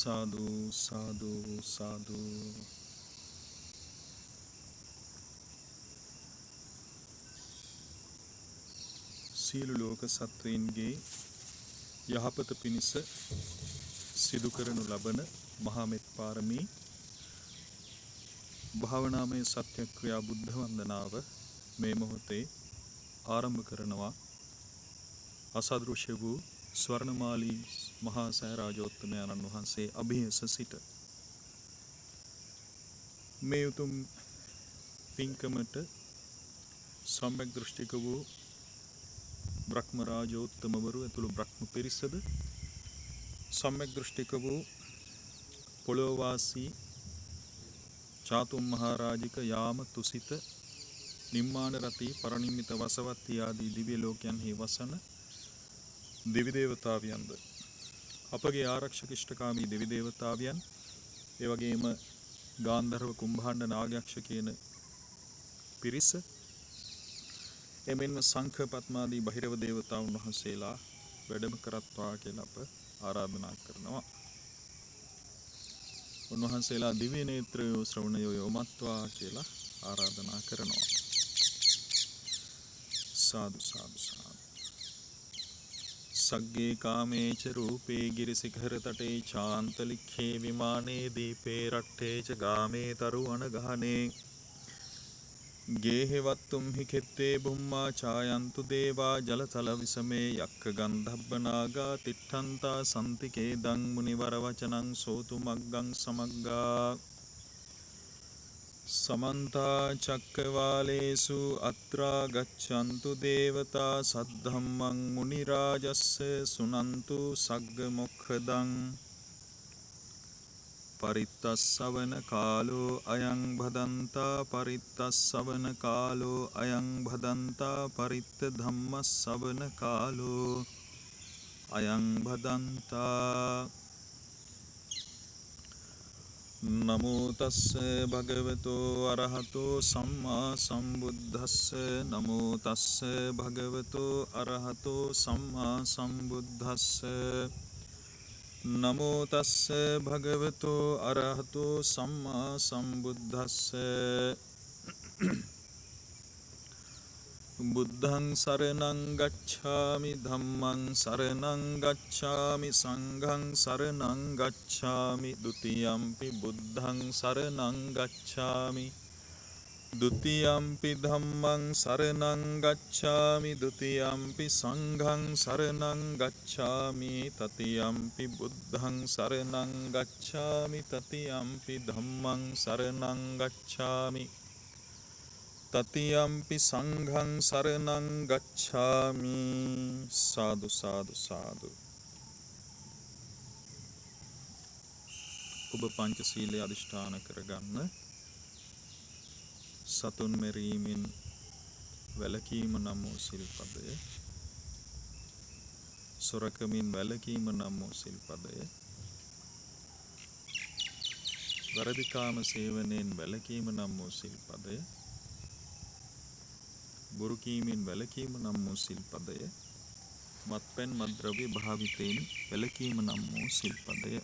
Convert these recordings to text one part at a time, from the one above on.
साधु साधु साधु සියලු ලෝක සත්වයින්ගේ යහපත පිණිස සිදු කරනු ලබන මහා මෙත් පාරමී භාවනාමය සත්‍යක්‍රියා බුද්ධ වන්දනාව මේ මොහොතේ ආරම්භ කරනවා. අසදෘශ්‍ය වූ ස්වර්ණමාලී මහා සෑරාජෝත්තමයන්න් වහන්සේ අභියස සිට මේ උතුම් පින්කමට සම්‍යක් දෘෂ්ටික වූ බ්‍රහ්ම රාජෝත්තමවරු ඇතුළු බ්‍රහ්ම පිරිසද සම්‍යක් දෘෂ්ටික වූ පොළොවවාසී චාතුම් මහරජික යාම තුසිත නිම්මාන රති පරනිම්මිත වසවත්ති ආදී දිව්‍ය ලෝකයන්හි වසන දෙවි දේවතාවියන්ද අපගේ ආරක්ෂක ඉෂ්ඨකාමී දෙවි දේවතාවියන් ඒ වගේම ගාන්ධර්ව කුම්භාණ්ඩ නාගයක්ෂ කියන පිරිස එමෙන්ම සංඛ පත්මාදී බහිරව දේවතාවුන් වහන්සේලා වැඩම කරත්වා කියලා අප ආරාධනා කරනවා. උන්වහන්සේලා දිව්‍ය නේත්‍රයෝ ශ්‍රවණයෝ යොමත්වා කියලා ආරාධනා කරනවා. සාදු සාදු සාදු. සග්ගේ කාමේච රූපේ ගිරිසිඛර තටේ චාන්තලික්ඛේ විමානේ දීපේ රට්ඨේ ච ගාමේ තරුවන ගහනේ ගේහෙවත්තුම් හි කෙත්තේ බුම්මා ඡායන්තු දේවා ජලතල විසමේ යක්ඛ ගන්ධබ්බනාගා තිට්ඨන්තා සම්තිකේ දං මුනිවර වචනං සෝතු මග්ගං සමග්ගා සමන්තා චක්කවාලේසු අත්‍රා ගච්ඡන්තු දේවතා සද්ධම්මං මුනි රාජස්ස සුනන්තු සග්ග මොක්ඛදං පරිත්තස්සවන කාලෝ අයං භදන්තා පරිත්තස්සවන කාලෝ අයං භදන්තා පරිත්ත ධම්මස්සවන කාලෝ අයං භදන්තා. නමෝ තස්ස භගවතෝ අරහතෝ සම්මා සම්බුද්දස්ස නමෝ තස්ස භගවතෝ අරහතෝ සම්මා සම්බුද්දස්ස නමෝ තස්ස භගවතෝ අරහතෝ සම්මා සම්බුද්දස්ස. බුද්ධං සරණං ගච්ඡාමි ධම්මං සරණං ගච්ඡාමි සංඝං සරණං ගච්ඡාමි ဒ ුතියම්පි බුද්ධං සරණං ගච්ඡාමි ဒ ුතියම්පි ධම්මං සරණං ගච්ඡාමි ဒ ුතියම්පි සංඝං සරණං ගච්ඡාමි තතියම්පි බුද්ධං සරණං ගච්ඡාමි තතියම්පි ධම්මං සරණං ගච්ඡාමි තතියම්පි සංඝං සරණං ගච්ඡාමි. සාදු සාදු සාදු. ඔබ පංචශීලය අධිෂ්ඨාන කරගන්න. සතුන් මෙරීමෙන් වැළකීම නම් වූ සිල්පදය, සොරකමින් වැළකීම නම් වූ සිල්පදය, වරදිකාම සේවනයෙන් වැළකීම නම් වූ සිල්පදය, බොරු කීමෙන් වැළකීම නම් වූ සිල්පදය, මත්පැන් මත්ද්‍රව්‍ය භාවිතයෙන් වැළකීම නම් වූ සිල්පදය.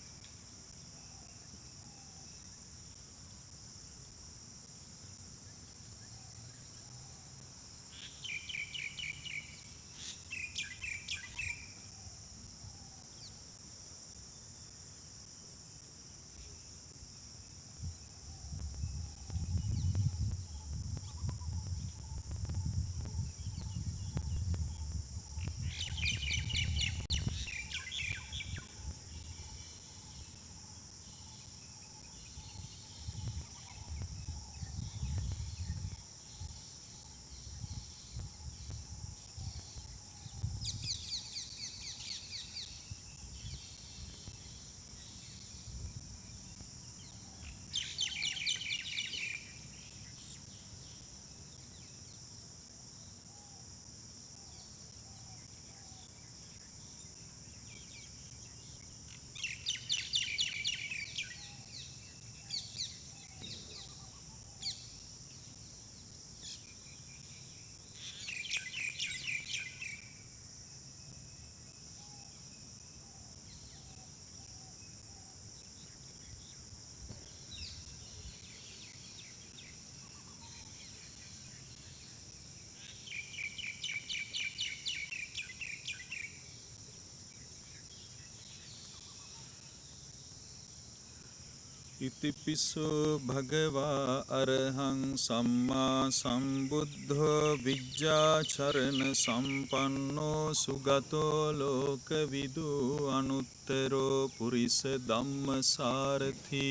ඉතිපිසෝ භගවා අරහං සම්මා සම්බුද්ධෝ විජ්ජාචරණ සම්පන්නෝ සුගතෝ ලෝකවිදු අනුත්තරෝ පුරිස ධම්මසාරථි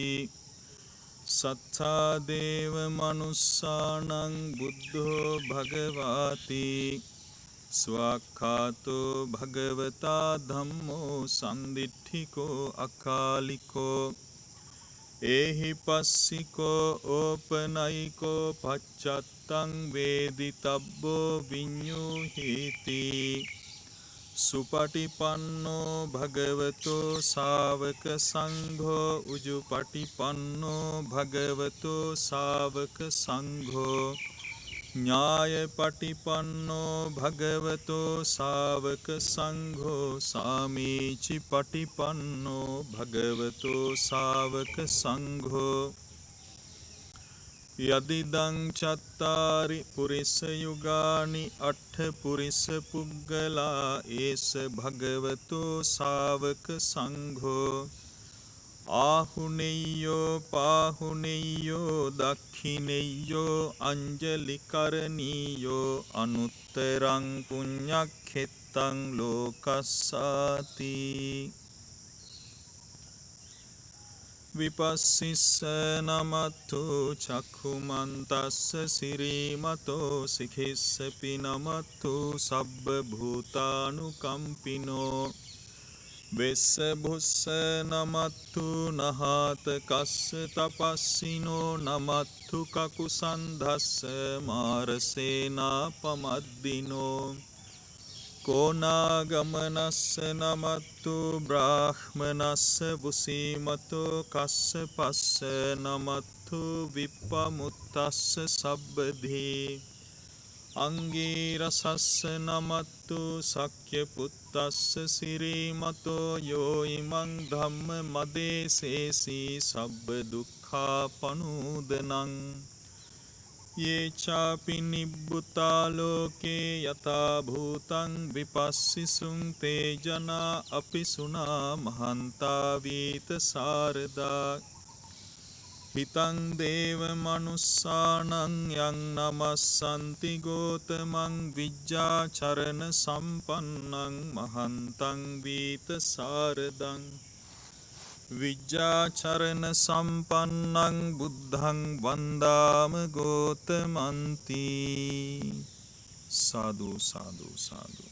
සත්තා දේව මනුස්සානං බුද්ධෝ භගවාති ස්වාක්ඛාතෝ භගවතා ධම්මෝ සන්දිට්ඨිකෝ අකාලිකෝ ඒහි පස්සිකෝ ඕපනයිකෝ පච්චත්තං වේදිතබ්බෝ විඤ්ඤුහීති සුපටිපන්නෝ භගවතෝ ශාවක සංඝෝ උජුපටිපන්නෝ භගවතෝ ශාවක සංඝෝ ඥායපටිපන්නෝ භගවතෝ ශාවක සංඝෝ සාමීචි පටිපන්නෝ භගවතෝ ශාවක සංඝෝ යදිදං චත්තාරි පුරිස යුගානි අට්ඨ පුරිස පුග්ගලා ඒස භගවතෝ ශාවක සංඝෝ ආහුනෙය්‍යෝ පාහුනෙය්‍යෝ දක්ඛිනෙය්‍යෝ අංජලිකරණීයෝ අනුත්තරං පුඤ්ඤක්ඛෙත්තං ලෝකස්සාති විපස්සිස්ස නමත්තු චක්ඛුමන්තස්ස සිරීමතෝ සිඛිස්සපි නමත්තු සබ්බ භූතානුකම්පිනෝ වෙස්ස බුස්ස නමත්තු නහාත කස්ස තපස්සිනෝ නමත්තු කකුසන්ධස්ස මාරසේනා පමද්දිනෝ කෝනාගමනස්ස නමත්තු බ්‍රාහ්මනස්ස වුසීමතෝ කස්ස පස්ස නමත්තු විප්පමුත්තස්ස සබ්බදී අංගීරසස්ස නමත්තු සක්්‍ය පුත්තස්ස සිරීමතෝ යෝ ඉමං ධම්ම මදේසේසී සබ්බ දුක්ඛා පනූදනං යේ චාපි නිබ්බුතා ලෝකේ යථා භූතං විපස්සිසුං තේ ජනා අපිසුනා මහන්තා වීත සාරදා හිතං දේව මනුස්සානං යං නමස්සන්ති ගෝතමං විජ්ජාචරණ සම්පන්නං මහන්තං වීත සාරදං විජ්ජාචරණ සම්පන්නං බුද්ධං වන්දාම ගෝතමන්ති සාදු සාදු සාදු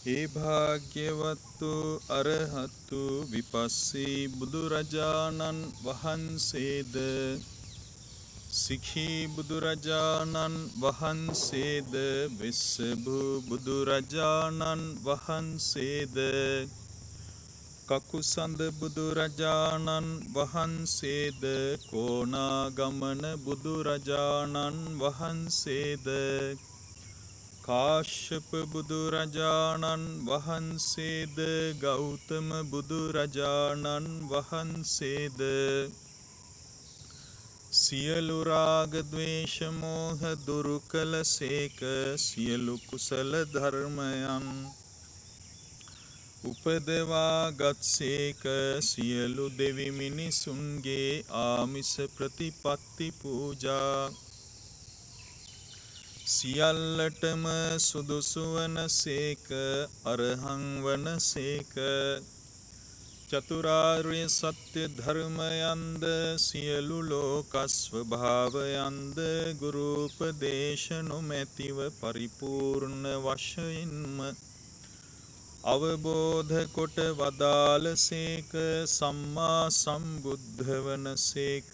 ඒ භාග්‍යවත්තු අරහත්තු විපස්සී බුදුරජාණන් වහන්සේද සිඛී බුදුරජාණන් වහන්සේද වෙස්සභූ බුදුරජාණන් වහන්සේද කකුසඳ බුදුරජාණන් වහන්සේද කෝනාගමන බුදුරජාණන් වහන්සේද කාශ්‍යප බුදුරජාණන් වහන්සේද ගෞතම බුදුරජාණන් වහන්සේද සියලු රාග ද්වේෂ මෝහ දුරු කළ සේක සියලු කුසල ධර්මයන් උපදවා ගත්සේක සියලු දෙවි මිනිසුන්ගේ ආමිස ප්‍රතිපත්ති පූජා සියල්ලටම සුදුසු වන සේක අරහං වන සේක චතුරාර්ය සත්‍ය ධර්මයන්ද සියලු ලෝක ස්වභාවයන්ද ගුරුපදේශ නොමැතිව පරිපූර්ණ වශයෙන්ම අවබෝධ කොට වදාළසේක. සම්මා සම්බුද්ධ වනසේක.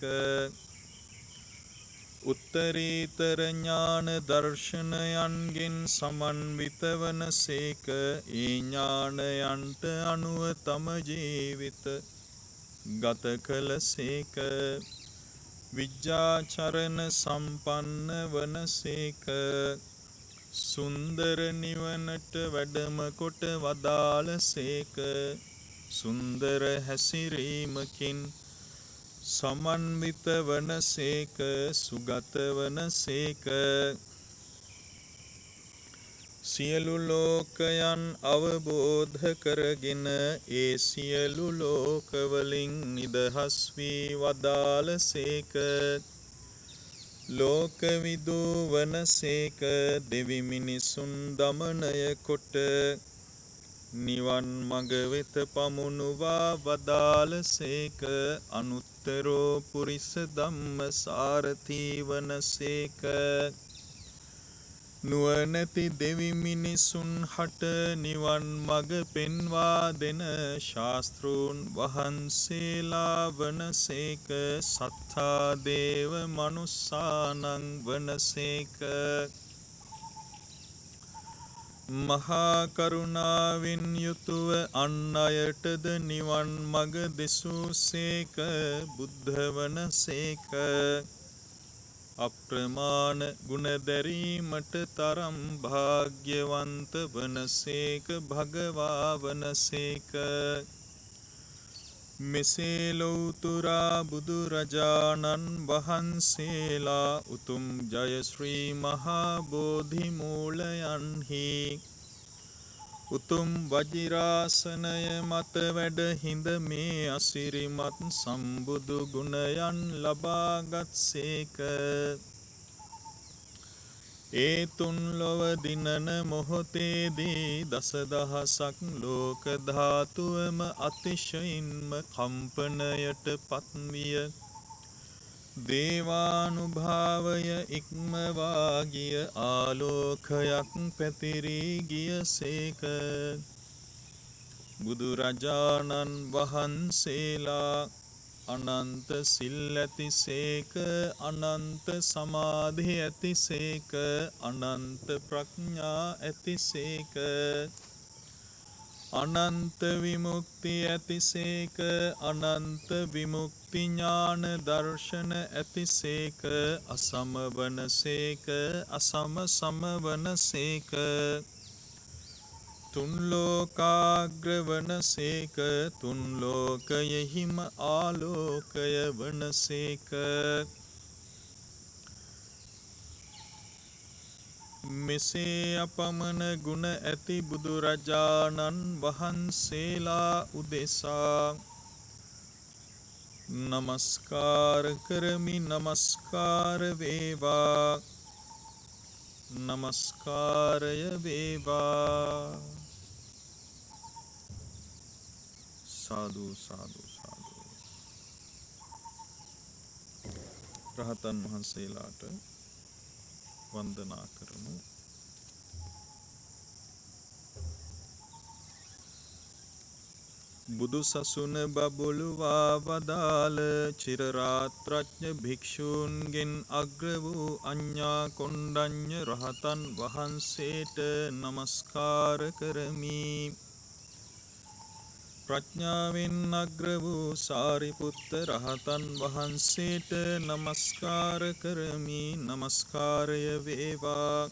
උත්තරීතර ඥාන දර්ශනයන්ගෙන් සමන්විත වනසේක. ඒ ඥානයන්ට අනුව තම ජීවිත ගත කළසේක. විජ්ජාචරණ සම්පන්න වනසේක. සුන්දර නිවනට වැඩම කොට වදාළසේක. සුන්දර හැසිරීමකින් සමන්විත වනසේක. සුගත වනසේක. සියලු ලෝකයන් අවබෝධ කරගෙන ඒ සියලු ලෝකවලින් නිදහස් වී වදාළසේක. ලෝකවිදූ වනසේක. දෙවි මිනිසුන් දමනය කොට නිවන් මඟ වෙත පමුණුවා වදාළසේක. අනුත්තරෝ පුරිස ධම්ම සාරථී වනසේක. නුවණැති දෙවි මිනිසුන් හට නිවන් මඟ පෙන්වා දෙන ශාස්තෘන් වහන්සේලා වනසේක. සත්තා දේව මනුස්සානං වනසේක. මහා කරුණාවෙන් යුතුව අන් අයටද නිවන් මඟ දෙසූසේක. බුද්ධ වනසේක. අප්‍රමාණ ගුණ දැරීමට තරම් භාග්‍යවන්ත වනසේක. භගවා වනසේක. මෙසේ ලෞතුරා බුදුරජාණන් වහන්සේලා උතුම් ජය ශ්‍රී මහා බෝධි මූලයන්හි උතුම් වජිරාසනය මත වැඩ හිඳ මේ අසිරිමත් සම්බුදු ගුණයන් ලබාගත්සේක. ඒ තුන් ලොව දිනන මොහොතේදී දසදහසක් ලෝක ධාතුවම අතිශයින්ම කම්පනයට පත්විය. දේවානුභාවය ඉක්මවා ගිය ආලෝකයක් පැතිරී ගියසේක. බුදුරජාණන් වහන්සේලා අනන්ත සිල් ඇතිසේක. අනන්ත සමාධි ඇතිසේක. අනන්ත ප්‍රඥා ඇතිසේක. අනන්ත විමුක්ති ඇතිසේක. අනන්ත විමුක්ති ඥාන දර්ශන ඇතිසේක. අසම වනසේක. අසම සම වනසේක. තුන් ලෝකාග්‍ර වනසේක. තුන් ලෝකයෙහිම ආලෝකය වනසේක. මෙසේ අපමණ ගුණ ඇති බුදුරජාණන් වහන්සේලා උදෙසා නමස්කාර කරමි. නමස්කාර වේවා. නමස්කාරය වේවා. සාදු සාදු සාදු. රහතන් වහන්සේලාට වන්දනා කරමු. බුදු සසුන බබළුවා වදාළ චිරරාත්‍රඥ භික්ෂූන්ගෙන් අග්‍ර වූ අඤ්ඤා කොණ්ඩඤ්ඤ රහතන් වහන්සේට නමස්කාර කරමි. ප්‍රඥාවෙන් අග්‍ර වූ සාරිපුත්ත රහතන් වහන්සේට නමස්කාර කරමි. නමස්කාරය වේවා.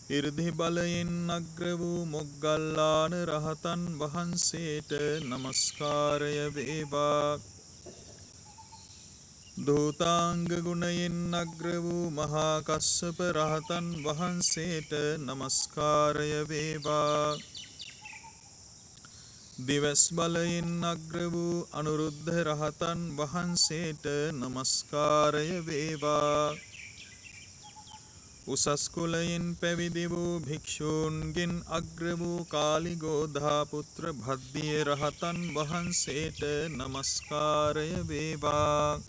ඉර්ධි බලයෙන් අග්‍ර වූ මොග්ගල්ලාන රහතන් වහන්සේට නමස්කාරය වේවා. ධූතාංග ගුණයෙන් අග්‍ර වූ මහා කස්සප රහතන් වහන්සේට නමස්කාරය වේවා. දිවස් බලයෙන් අග්‍ර වූ අනුරුද්ධ රහතන් වහන්සේට නමස්කාරය වේවා. උසස් කුලයෙන් පැවිදි වූ භික්ෂූන්ගෙන් අග්‍ර වූ කාලිගෝධා පුත්‍ර භද්දිය රහතන් වහන්සේට නමස්කාරය වේවා.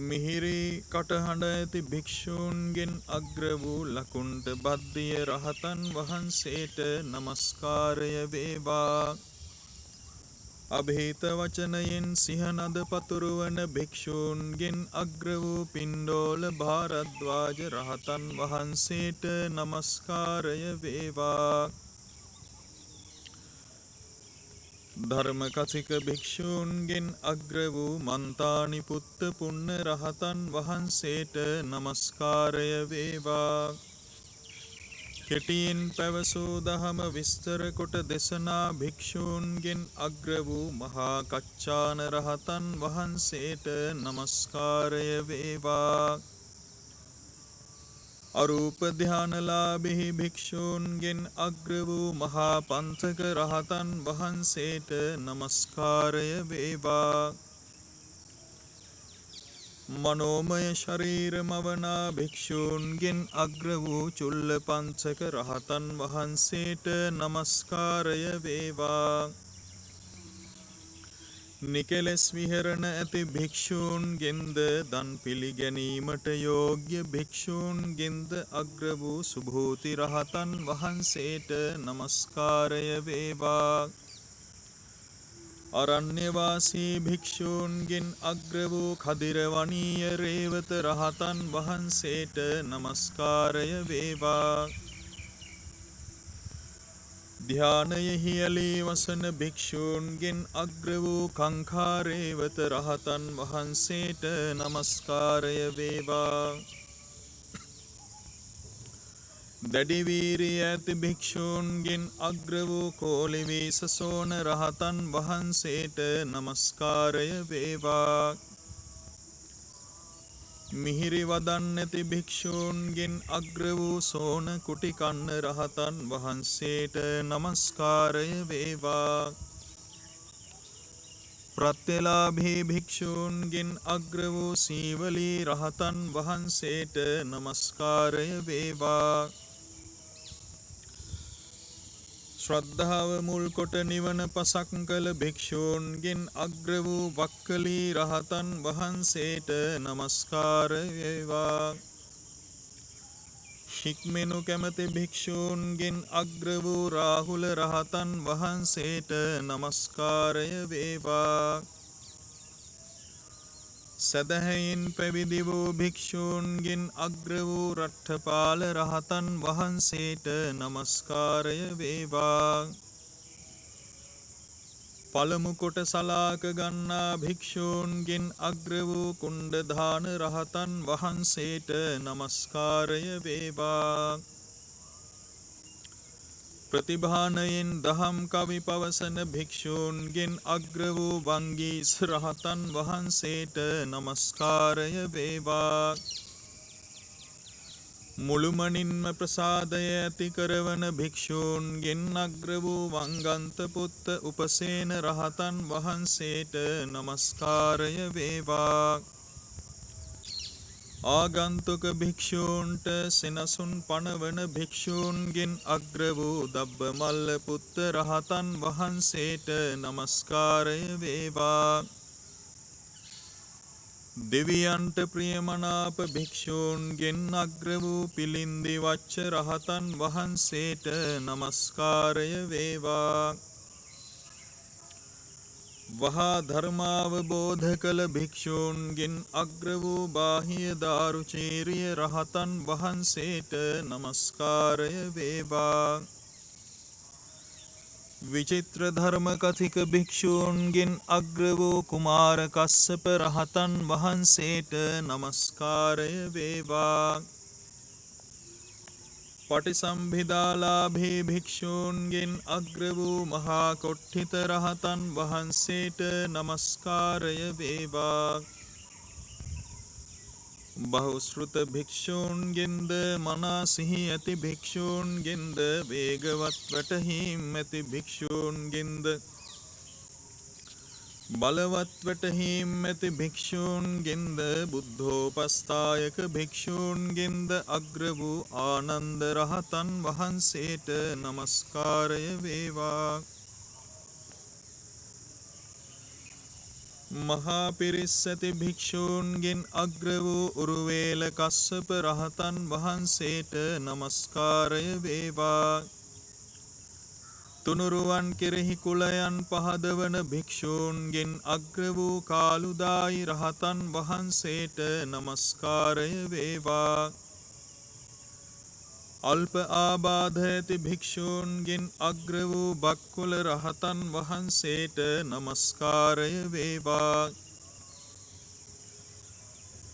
මිහිරි කටහඬ ඇති භික්ෂූන්ගෙන් අග්‍ර වූ ලකුණ්ඩ භද්දිය රහතන් වහන්සේට නමස්කාරය වේවා. අභීත වචනයෙන් සිහනද පතුරුවන භික්ෂූන්ගෙන් අග්‍ර වූ පිණ්ඩෝල භාරද්වාජ රහතන් වහන්සේට නමස්කාරය වේවා. ධර්මකසික භික්ෂූන්ගෙන් අග්‍ර වූ මන්තානිපුත්ත පුන්න රහතන් වහන්සේට නමස්කාරය වේවා. කෙටියෙන් පැවසූ දහම විස්තර කොට දෙසනා භික්ෂූන්ගෙන් අග්‍ර වූ මහා කච්චාන රහතන් වහන්සේට නමස්කාරය වේවා. අරූප ධානලාභී භික්ෂූන්ගෙන් අග්‍ර වූ මහා පන්සක රහතන් වහන්සේට නමස්කාරය වේවා. මනෝමය ශරීර මවනා භික්ෂූන්ගෙන් අග්‍ර වූ චුල්ල පන්සක රහතන් වහන්සේට නමස්කාරය වේවා. නිකෙලෙස් විහරණ ඇති භික්ෂූන්ගෙන්ද දන් පිළිගැනීමට යෝග්‍ය භික්ෂූන්ගෙන්ද අග්‍ර වූ සුභූති රහතන් වහන්සේට නමස්කාරය වේවා. අරණ්‍යවාසී භික්ෂූන්ගෙන් අග්‍ර වූ කදිරවණීය රේවත රහතන් වහන්සේට නමස්කාරය වේවා. ධානයෙහි ඇලී වසන භික්ෂූන්ගෙන් අග්‍ර වූ කංකාරේවත රහතන් වහන්සේට නමස්කාරය වේවා. දැඩි වීරිය ඇති භික්ෂූන්ගෙන් අග්‍ර වූ කෝලිවීසසෝන රහතන් වහන්සේට නමස්කාරය වේවා. මිහිරි වදන් ඇති භික්ෂූන්ගෙන් අග්‍ර වූ සෝන කුටිකන්න රහතන් වහන්සේට නමස්කාරය වේවා. ප්‍රත්‍යලාභී භික්ෂූන්ගෙන් අග්‍ර වූ සීවලී රහතන් වහන්සේට නමස්කාරය වේවා. ශ්‍රද්ධාව මුල් කොට නිවන පසක් කළ භික්ෂූන්ගෙන් අග්‍ර වූ වක්කලී රහතන් වහන්සේට නමස්කාරය වේවා. හික්මෙනු කැමති භික්ෂූන්ගෙන් අග්‍ර වූ රාහුල රහතන් වහන්සේට නමස්කාරය වේවා. සැදැහැයෙන් පැවිදි වූ භික්ෂූන්ගෙන් අග්‍ර වූ රට්ඨපාල රහතන් වහන්සේට නමස්කාරය වේවා. පළමු කොට සලාක ගන්නා භික්ෂූන්ගෙන් අග්‍ර වූ කුණ්ඩධාන රහතන් වහන්සේට නමස්කාරය වේවා. ප්‍රතිභානයෙන් දහම් කවි පවසන භික්ෂූන්ගෙන් අග්‍ර වූ වංගීස රහතන් වහන්සේට නමස්කාරය වේවා. මුළුමනින්ම ප්‍රසාදය ඇති කරවන භික්ෂූන්ගෙන් අග්‍ර වූ වංගන්ත පුත්ත උපසේන රහතන් වහන්සේට නමස්කාරය වේවා. ආගන්තුක භික්ෂූන්ට සෙනසුන් පනවන භික්ෂූන්ගෙන් අග්‍ර වූ දබ්බමල්ල පුත්ත රහතන් වහන්සේට නමස්කාරය වේවා. දෙවියන්ට ප්‍රියමනාප භික්ෂූන්ගෙන් අග්‍ර වූ පිළින්දි වච්ච රහතන් වහන්සේට නමස්කාරය වේවා. වහා ධර්මාවබෝධ කළ භික්ෂූන්ගෙන් අග්‍ර වූ බාහිය දාරුචීරිය රහතන් වහන්සේට නමස්කාරය වේවා. විචිත්‍ර ධර්ම කථික භික්ෂූන්ගෙන් අග්‍ර වූ කුමාර කස්සප රහතන් වහන්සේට නමස්කාරය වේවා. පටිසම්භිදාලාභී භික්ෂූන්ගෙන් අග්‍ර වූ මහා කොට්ඨිත රහතන් වහන්සේට නමස්කාරය වේවා. බහුශ්‍රෘත භික්ෂූන්ගෙන්ද මනා සිහි ඇති භික්ෂූන්ගෙන්ද වේගවත් වැටහීම් ඇති භික්ෂූන්ගෙන්ද බලවත් වැටහීම් ඇති භික්ෂූන්ගෙන්ද බුද්ධෝපස්ථායක භික්ෂූන්ගෙන්ද අග්‍ර වූ ආනන්ද රහතන් වහන්සේට නමස්කාරය වේවා. මහා පිරිස් ඇති භික්ෂූන්ගෙන් අග්‍ර වූ උරුවේල කස්සප රහතන් වහන්සේට නමස්කාරය වේවා. තුනුරුවන් කෙරෙහි කුලයන් පහදවන භික්ෂූන්ගෙන් අග්‍ර වූ කාලුදායි රහතන් වහන්සේට නමස්කාරය වේවා. අල්ප ආබාධ ඇති භික්ෂූන්ගෙන් අග්‍ර වූ බක්කුල රහතන් වහන්සේට නමස්කාරය වේවා.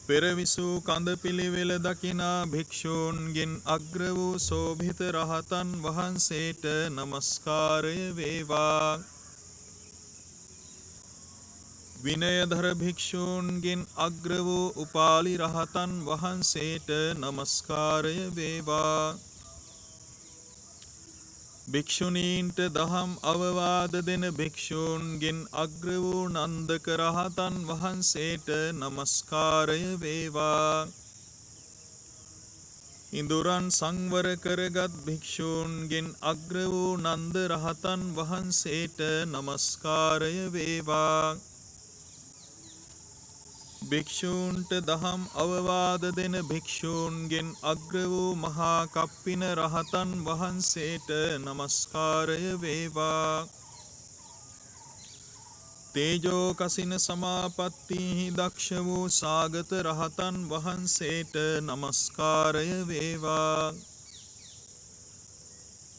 පෙරවිසූ කඳ පිළිවෙල දකිනා භික්ෂූන්ගෙන් අග්‍ර වූ සෝභිත රහතන් වහන්සේට නමස්කාරය වේවා. විනයධර භික්ෂූන්ගෙන් අග්‍ර වූ උපාලි රහතන් වහන්සේට නමස්කාරය වේවා. භික්ෂුණීන්ට දහම් අවවාද දෙන භික්ෂූන්ගෙන් අග්‍ර වූ නන්දක රහතන් වහන්සේට නමස්කාරය වේවා. ඉඳුරන් සංවර කරගත් භික්ෂූන්ගෙන් අග්‍ර වූ නන්ද රහතන් වහන්සේට නමස්කාරය වේවා. භික්ෂූන්ට දහම් අවවාද දෙන භික්ෂූන්ගෙන් අග්‍ර වූ මහා කප්පින රහතන් වහන්සේට නමස්කාරය වේවා. තේජෝ කසින සමාපත්තිහි දක්ෂ වූ සාගත රහතන් වහන්සේට නමස්කාරය වේවා.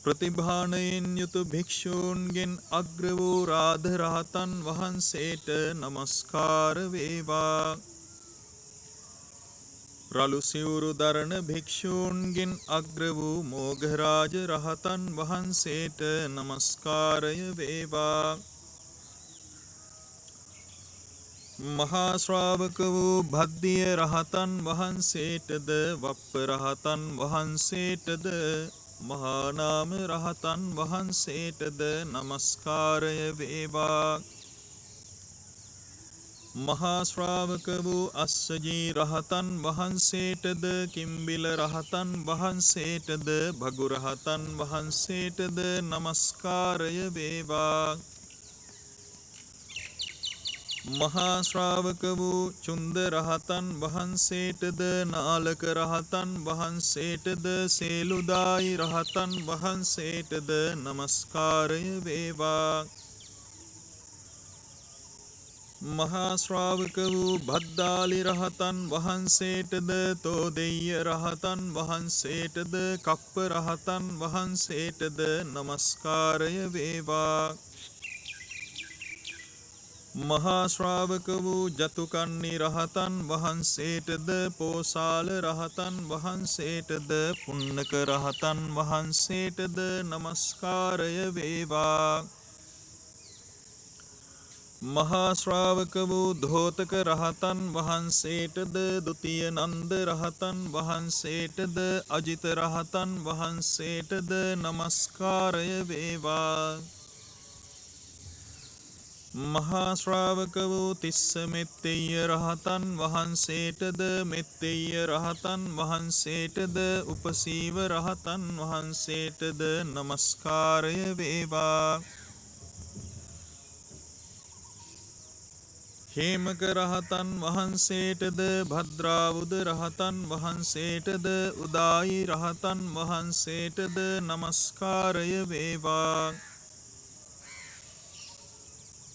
ප්‍රතිභානයෙන් යුතු භික්ෂූන්ගෙන් අග්‍ර වූ රාධ රහතන් වහන්සේට නමස්කාර වේවා. රළු සිවුරු දරන භික්ෂූන්ගෙන් අග්‍ර වූ මෝඝරාජ රහතන් වහන්සේට නමස්කාරය වේවා. මහා ශ්‍රාවක වූ භද්දිය රහතන් වහන්සේටද වප්ප රහතන් වහන්සේටද මහා නාම රහතන් වහන්සේටද නමස්කාරය වේවා. මහා ශ්‍රාවක වූ අස්සජී රහතන් වහන්සේටද කිම්බිල රහතන් වහන්සේටද භගු රහතන් වහන්සේටද නමස්කාරය වේවා. මහා ශ්‍රාවක වූ චුන්ද රහතන් වහන්සේටද නාලක රහතන් වහන්සේටද සේලුදායි රහතන් වහන්සේටද නමස්කාරය වේවා. මහා ශ්‍රාවක වූ භද්දාලි රහතන් වහන්සේටද තෝදෙය්‍ය රහතන් වහන්සේටද කප්ප රහතන් වහන්සේටද නමස්කාරය වේවා. මහා ශ්‍රාවක වූ ජතුකන්නි රහතන් වහන්සේටද පෝසාල රහතන් වහන්සේටද පුන්නක රහතන් වහන්සේටද නමස්කාරය වේවා. මහා ශ්‍රාවක වූ ධෝතක රහතන් වහන්සේටද දුතිය නන්ද රහතන් වහන්සේටද අජිත රහතන් වහන්සේටද නමස්කාරය වේවා. මහා ශ්‍රාවක වූ තිස්ස මෙත්තෙය්‍ය රහතන් වහන්සේටද මෙත්තෙය්‍ය රහතන් වහන්සේටද උපසීව රහතන් වහන්සේටද නමස්කාරය වේවා. හේමක රහතන් වහන්සේටද භද්‍රාවුද රහතන් වහන්සේටද උදායි රහතන් වහන්සේටද නමස්කාරය වේවා.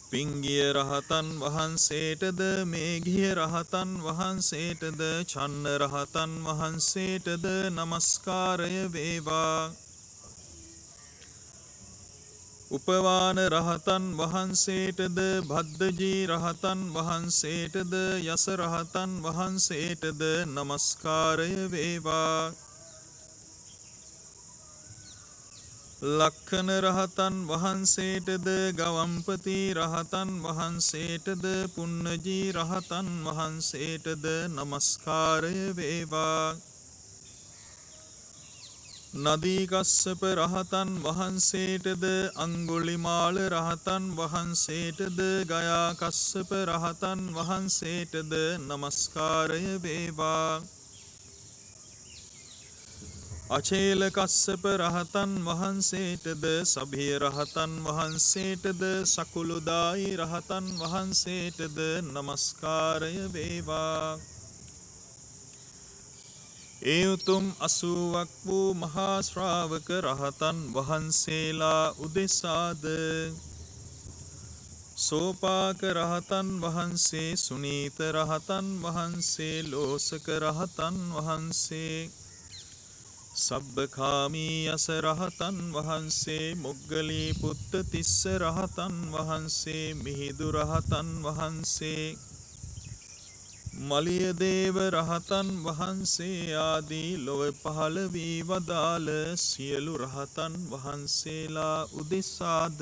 පිංගිය රහතන් වහන්සේටද මේඝිය රහතන් වහන්සේටද චන්න රහතන් වහන්සේටද නමස්කාරය වේවා. උපවාන රහතන් වහන්සේටද භද්දජී රහතන් වහන්සේටද යස රහතන් වහන්සේටද නමස්කාරය වේවා. ලක්ඛන රහතන් වහන්සේටද ගවම්පති රහතන් වහන්සේටද පුන්නජී රහතන් වහන්සේටද නමස්කාරය වේවා. නදී කස්සප රහතන් වහන්සේටද අංගුලිමාල රහතන් වහන්සේටද ගයා කස්සප රහතන් වහන්සේටද නමස්කාරය වේවා. අචේල කස්සප රහතන් වහන්සේටද සභිය රහතන් වහන්සේටද සකුළුදායි රහතන් වහන්සේටද නමස්කාරය වේවා. ඒ උතුම් 80ක් වූ මහා ශ්‍රාවක රහතන් වහන්සේලා උදෙසාද සෝපාක රහතන් වහන්සේ, සුනීත රහතන් වහන්සේ, ලෝසක රහතන් වහන්සේ, සබ්බකාමී යස රහතන් වහන්සේ, මොග්ගලී පුත්ත තිස්ස රහතන් වහන්සේ, මිහිඳු රහතන් වහන්සේ, මලියදේව රහතන් වහන්සේ ආදී ලොව පහළ වී වදාළ සියලු රහතන් වහන්සේලා උදෙසාද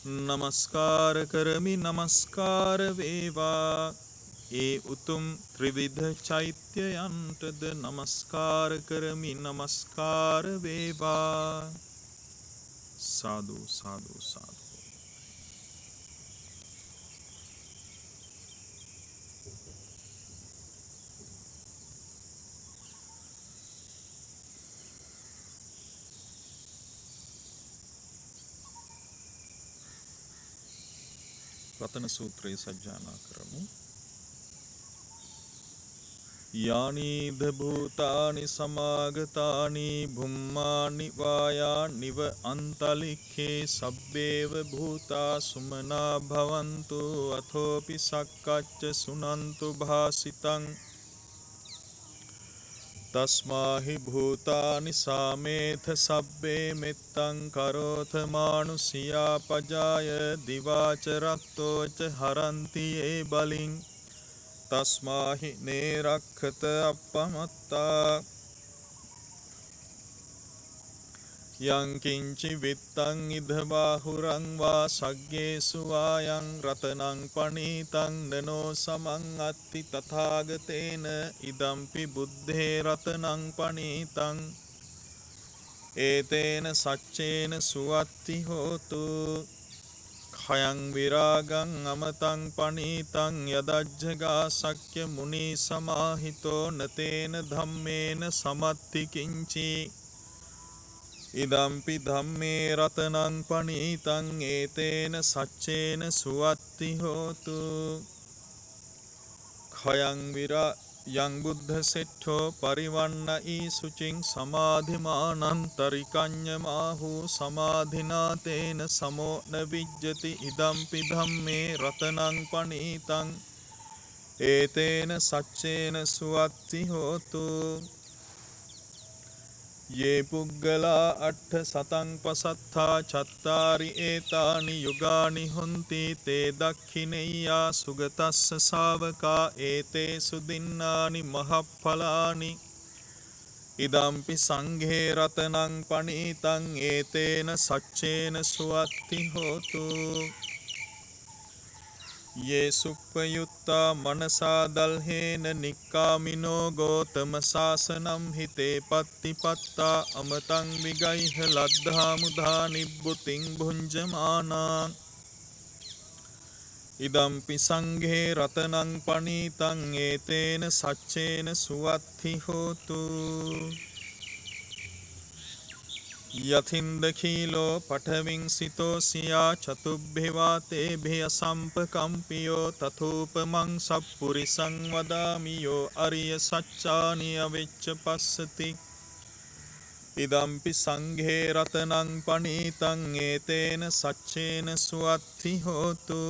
නමස්කාර කරමි. නමස්කාර වේවා. ඒ උතුම් ත්‍රිවිධ චෛත්‍යයන්ටද නමස්කාර කරමි. නමස්කාර වේවා. සාදු සාදු සාදු. රතන සූත්‍රය සජ්ජායනා කරමු. යානීද භූතානි සමාගතානි භුම්මානි වායානිව අන්තලික්ඛේ සබ්බේව භූතා සුමනා භවන්තු අතෝපි සක්කච්ච සුනන්තු භාසිතං තස්මාහි භූතානි සාමේත සබ්බේ මෙත්තං කරෝත මානුසියා පජාය දිවාච රක්තෝච හරන්ති ඒ බලින් තස්මාහි නේරක්ඛත අප්පමත්තා යං කිංචි විත්තං ඉද බාහුරං වා සග්ගේසු වායං රතනං පණීතං නනෝ සමං අත්ති තථාගතේන ඉදම්පි බුද්ධේ රතනං පණීතං ඒතේන සච්චේන සුවත්ති හෝතු khයං විරාගං අමතං පණීතං යදජ්ජගා සක්්‍ය මුනි සමාහිතෝ නතේන ධම්මේන සමත්ති කිංචි ඉදම්පි ධම්මේ රතනං පණීතං ඒතේන සච්චේන සුවත්ති හෝතු khයං විරා යං බුද්ධ සෙට්ඨෝ පරිවන්න ඊ සුචින් සමාධිමානන්තරිකඤ්ඤමාහු සමාධිනාතේන සමෝ නවිජ්ජති ඉදම්පි ධම්මේ රතනං පණීතං ඒතේන සච්චේන සුවත්ති හෝතු යේ පුග්ගලා අට්ඨ සතං පසත්තා චත්තාරි ඒතානි යුගානි හොන්ති තේ දක්ඛිනෙය්‍යා සුගතස්ස ශාවකා ඒතේසු දින්නානි මහප්ඵලානි ඉදම්පි සංඝේ රතනං පණීතං ඒතේන සච්චේන සුවත්ති හෝතු යේ සුප්පයුත්තා මනසා දල්හේන නික්කාමිනෝ ගෝතම සාසනම් හිතේ පත්තිපත්තා අමතං විගයිහ ලද්ධා මුධා නිබ්බුතින් භුංජමානා ඉදම්පි සංඝේ රතනං පණීතං ඒතේන සච්චේන සුවත්ති හෝතු යතින්දකීලෝ පඨවින් සිතෝසියා චතුබ්බිවාතේභිය සම්පකම්පියෝ තථූපමං සප්පුරිසං වදාමියෝ අරිය සච්චානි අවෙච්ච පස්සති ඉදම්පි සංඝේ රතනං පණීතං ඒතේන සච්චේන සුවත්ති හෝතු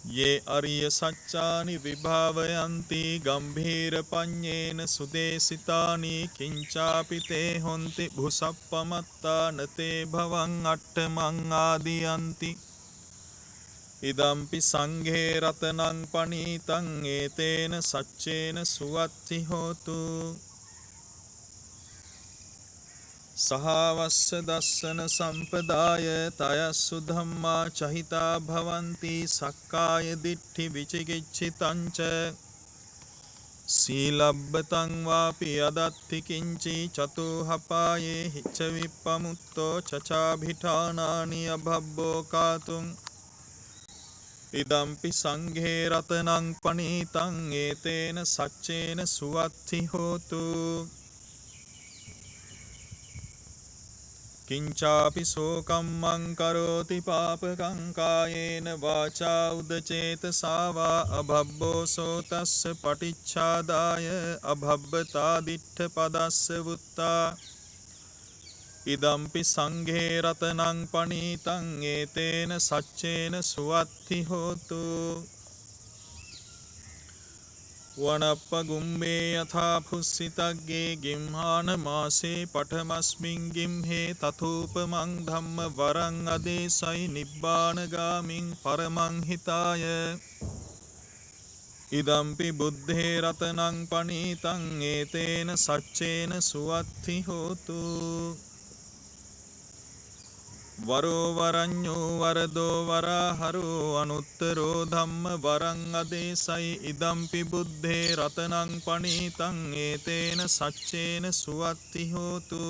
යේ අරිය සච්චානි විභාවයන්ති ගම්භීර පඤ්ඤේන සුදේසිතානි කිංචාපි තේ හොන්ති භුසප්පමත්තා නතේ භවං අට්ඨමං ආදියන්ති ඉදම්පි සංඝේ රතනං පණීතං ඒතේන සච්චේන සුවත්ති හෝතු සහවස්ස දස්සන සම්පදාය තයස්සු ධම්මා චහිතා භවಂತಿ සක්කාය දිට්ඨි විචිකිච්ඡිතංච සීලබ්බතං වාපි අදත්ති කිංචි චතුහපායේ හිච්ච විප්පමුත්තෝ චචාභිඨානානි අභබ්බෝ කාතුං ඉදම්පි සංඝේ රතනං පනීතං ඒතේන සච්චේන සුවත්ති හෝතු කිංචාපි සෝකම්මං කරෝති පාපකං කායේන වාචා උදචේතසා වා අභබ්බෝ සෝතස්ස පටිච්චාදාය අභබ්බතා දිට්ඨ පදස්ස වුත්තා ඉදම්පි සංඝේ රතනං පනීතං ඒතේන සච්චේන සුවත්ති හෝතු වනප්පගුම්බේ යථා පුස්සිතග්ගේ ගිම්හාන මාසේ පඨමස්මින් ගිම්හේ තතූපමං ධම්ම වරං අදේසයි නිබ්බානගාමින් පරමං හිතාය ඉදම්පි බුද්ධේ රතනං පනීතං ඒතේන සච්චේන සුවත්ති හෝතු වරෝ වරඤ්ඤෝ වරදෝ වරහරෝ අනුත්තරෝ ධම්ම වරං අදේසයි ඉදම්පි බුද්ධේ රතනං පනීතං ඒතේන සච්චේන සුවත්ති හෝතු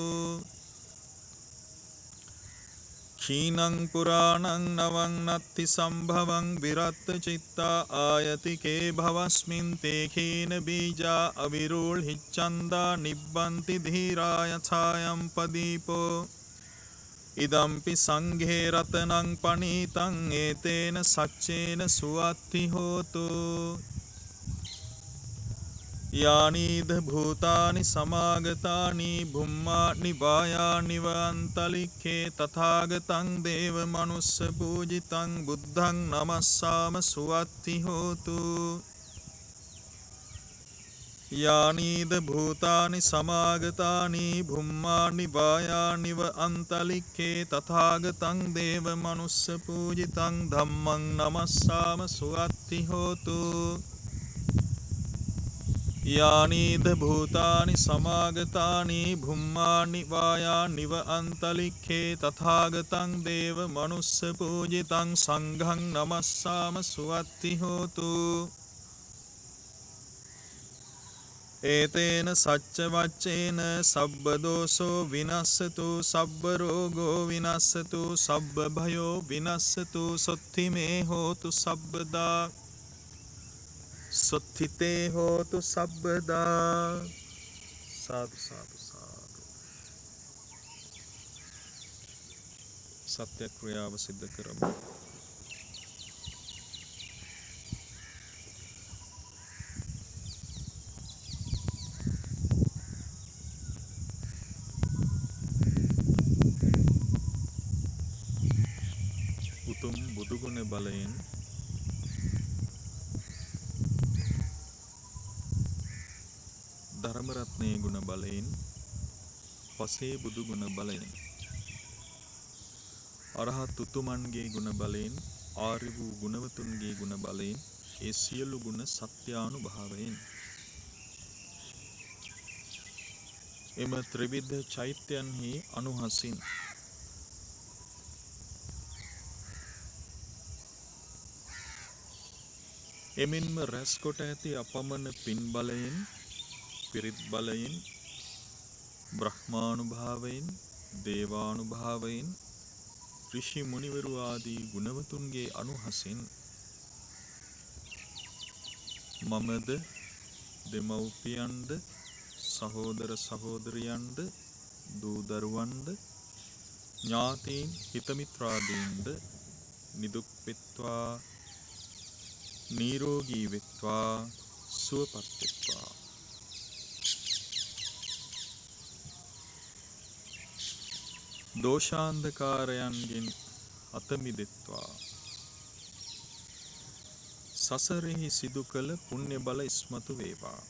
ඛීනං පුරාණං නවං නත්ති සම්භවං විරත්ත චිත්තා ආයතිකේ භවස්මින් තේ khීන බීජා අවිරූල් හිච්ඡන්දා නිබ්බන්ති ධීරා යථායම් පදීපෝ ඉදම්පි සංඝේ රතනං පනීතං ඒතේන සච්චේන සුවත්ති හෝතු යානීද භූතානි සමාගතානි බුම්මානි වායානිව අන්තලික්ඛේ තථාගතං දේව මනුස්ස පූජිතං බුද්ධං නමස්සාම සුවත්ති හෝතු යානීද භූතානි සමාගතානි බුම්මානි වායානිව අන්තලික්ඛේ තථාගතං දේව මනුස්ස පූජිතං ධම්මං නමස්සාම සුවත්ති හෝතු යානීද භූතානි සමාගතානි බුම්මානි වායානිව අන්තලික්ඛේ තථාගතං දේව මනුස්ස පූජිතං සංඝං නමස්සාම සුවත්ති හෝතු ඒතේන සච්ච වච්චේන සබ්බ දෝසෝ විනස්සතු සබ්බ රෝගෝ විනස්සතු සබ්බ භයෝ විනස්සතු සොත්ති මේ හෝතු සබ්බදා සොත්තිතේ හෝතු සබ්බදා සාදු සාදු සාදු සත්‍යක්‍රියාව සිද්ධ කරමු උතුම් බුදුගුණ බලයෙන් ධර්මරත්නයේ ගුණ බලයෙන් පසේ බුදුගුණ බලයෙන් අරහත් උතුමන්ගේ ගුණ බලයෙන් ආර්ය වූ ගුණවතුන්ගේ ගුණ බලයෙන් ඒ සියලු ගුණ සත්‍යානුභාවයෙන් එම ත්‍රිවිධ චෛත්‍යයන්හි අනුහසින් එමින්ම රැස් කොට ඇති අපමණ පින් බලයෙන් පිරිත් බලයෙන් බ්‍රහ්මානුභාවයෙන් දේවානුභාවයෙන් ඍෂි මුනිවරු ආදී ගුණවතුන්ගේ අනුහසින් මමද දෙමව්පියන්ද සහෝදර සහෝදරියන්ද දූ දරුවන්ද ඥාතීන් හිතමිත්‍රාදීන්ද නිදුක් වෙත්වා නිරෝගී වෙත්වා සුවපත් වෙත්වා දෝෂාන්ධකාරයන්ගෙන් අත මිදෙත්වා සසරෙහි සිදු කළ පුණ්‍ය බල ඉස්මතු වේවා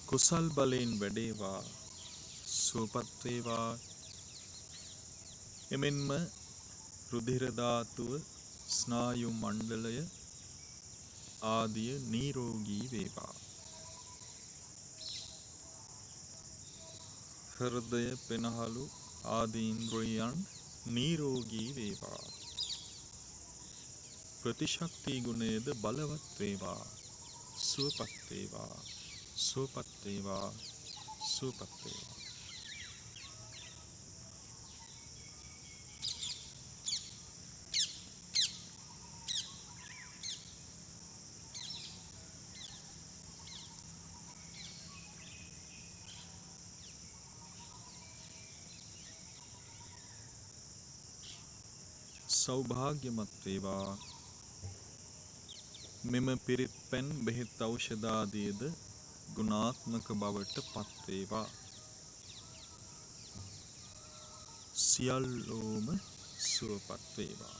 කුසල් බලයෙන් වැඩේවා සුවපත් වේවා එමෙන්ම රුධිර ධාතුව ස්නායු මණ්ඩලය ආදිය නිරෝගී වේවා හෘදය පෙනහළු ආදී ඉන්ද්‍රියයන් නිරෝගී වේවා. ප්‍රතිශක්ති ගුණයද බලවත් වේවා. සුවපත් වේවා. සුවපත් වේවා. සුවපත් වේවා. සෞභාග්‍යමත් වේවා. මෙම පිරිත් පැන් බෙහෙත් ඖෂධ ආදියද ගුණාත්මක බවට පත් වේවා. සියල්ලෝම සුවපත් වේවා.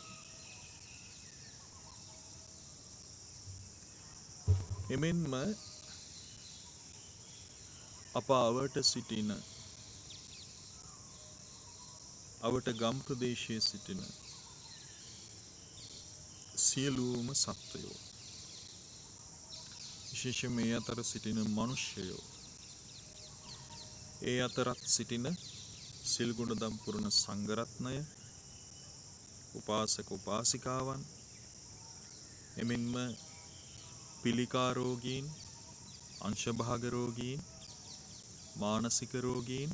එමෙන්ම අප අවට සිටින අවට ගම් ප්‍රදේශයේ සිටින සියලුම සත්වයෝ, විශේෂයෙන් මේ අතර සිටින මනුෂ්‍යයෝ, ඒ අතරත් සිටින සිල් ගුණදම් පුරන සංඝරත්නය, උපාසක උපාසිකාවන්, එමෙන්ම පිළිකා රෝගීන්, අංශභාග රෝගීන්, මානසික රෝගීන්,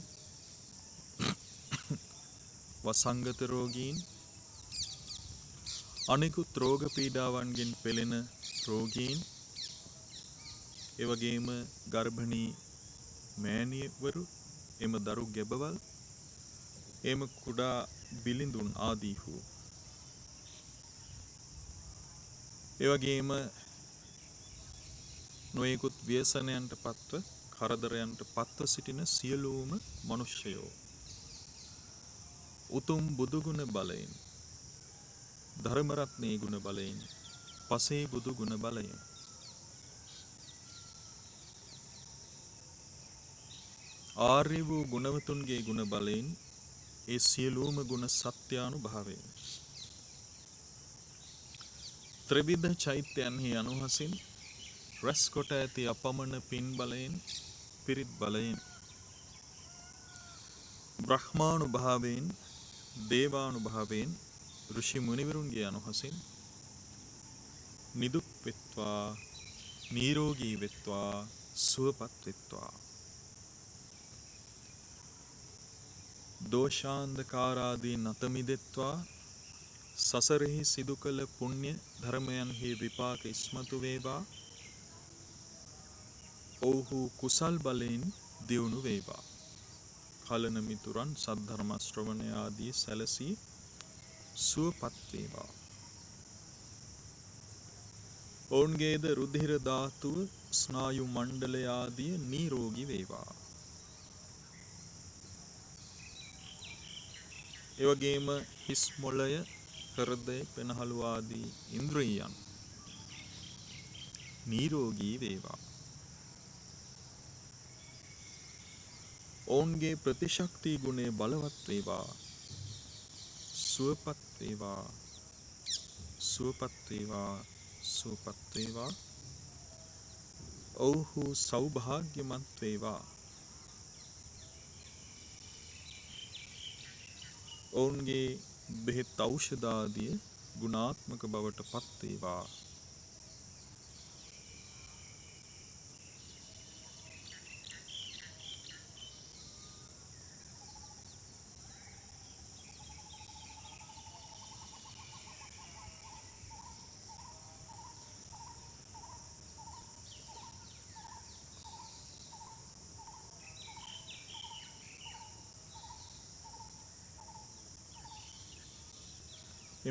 වසංගත රෝගීන්, අනෙකුත් රෝග පීඩාවන්ගෙන් පෙළෙන රෝගීන්, එවැගේම ගර්භණී මෑණියවරු, එම දරු ගැබවල්, එම කුඩා බිලිඳුන් ආදීහු, එවැගේම නොයෙකුත් ව්‍යසනයන්ට පත්ව කරදරයන්ට පත්ව සිටින සියලුම මනුෂ්‍යයෝ උතුම් බුදුගුණ බලයෙන්, ධර්මරත්නයේ ගුණ බලයෙන්, පසේ බුදු ගුණ බලයෙන්, ආර්ය වූ ගුණවතුන්ගේ ගුණ බලයෙන්, ඒ සියලුම ගුණ සත්‍යානුභාවයෙන්, ත්‍රිවිධ චෛත්‍යයන්හි අනුහසින් රැස් කොට ඇති අපමණ පින් බලයෙන්, පිරිත් බලයෙන්, බ්‍රහ්මානුභාවයෙන්, දේවානුභාවයෙන්, ඍෂි මුනිවරුන්ගේ අනුහසින් නිදුක් වෙත්වා, නිරෝගී වෙත්වා, සුවපත් වෙත්වා. දෝෂාන්ධකාරාදී නත මිදෙත්වා, සසරෙහි සිදු කළ පුණ්‍ය ධර්මයන්හි විපාක ඉස්මතු වේවා. ඔව්හු කුසල් බලයෙන් දියුණු වේවා. කලන මිතුරන් සද්ධර්ම ශ්‍රවණය ආදී සැලසී සුවපත් වේවා. ඔවුන්ගේද රුධිර ධාතුව, ස්නායු මණ්ඩලය ආදී නිරෝගී වේවා. එවැගේම හිස් මොළය, හෘදය, පෙනහළු ආදී ඉන්ද්‍රියයන් නිරෝගී වේවා. ඔවුන්ගේ ප්‍රතිශක්ති ගුණය බලවත් වේවා. සුවපත් වේවා. සුවපත් වේවා. සුවපත් වේවා. ඔව්හු සෞභාග්‍යමත් වේවා. ඔවුන්ගේ බෙහෙත් ඖෂධ ආදිය ගුණාත්මක බවට පත් වේවා.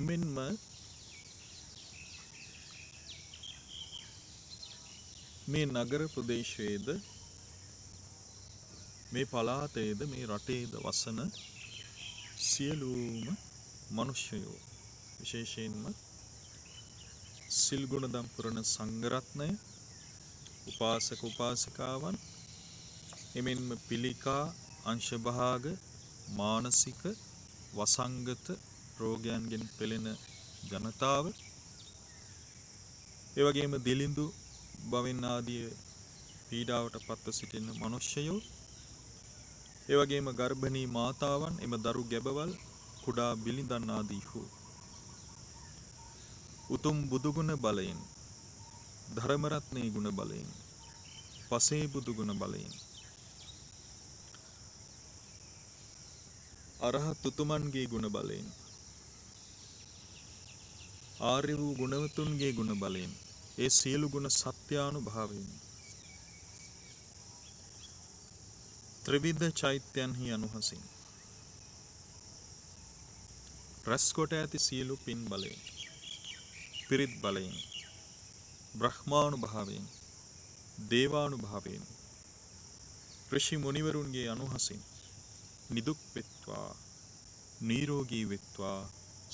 එමෙන්ම මේ නගර ප්‍රදේශයේද, මේ පළාතේද, මේ රටේද වසන සියලුම මනුෂ්‍යයෝ, විශේෂයෙන්ම සිල් ගුණදම් පුරන සංඝරත්නය, උපාසක උපාසිකාවන්, එමෙන්ම පිළිකා, අංශභාග, මානසික, වසංගත රෝගයන්ගෙන් පෙළෙන ජනතාව, එවැගේම දිලිඳු බවින් ආදී පීඩාවට පත්ව සිටින මනුෂ්‍යයෝ, ඒ වගේම ගර්භණී මාතාවන් එම දරු ගැබවල් කුඩා බිලිඳන් ආදීහු උතුම් බුදුගුණ බලයෙන් ධර්ම රත්නයේ ගුණ බලයෙන් පසේ බුදු ගුණ බලයෙන් අරහත් උතුමන්ගේ ගුණ බලයෙන් ආර්ය වූ ගුණවතුන්ගේ ගුණ බලයෙන් ඒ සියලු ගුණ සත්‍යානුභාවයෙන් ත්‍රිවිධ චෛත්‍යයන්හි අනුහසින් රැස් කොට ඇති සියලු පින් බලයෙන් පිරිත් බලයෙන් බ්‍රහ්මානුභාවයෙන් දේවානුභාවයෙන් ඍෂි මුනිවරුන්ගේ අනුහසින් නිදුක් වෙත්වා නිරෝගී වෙත්වා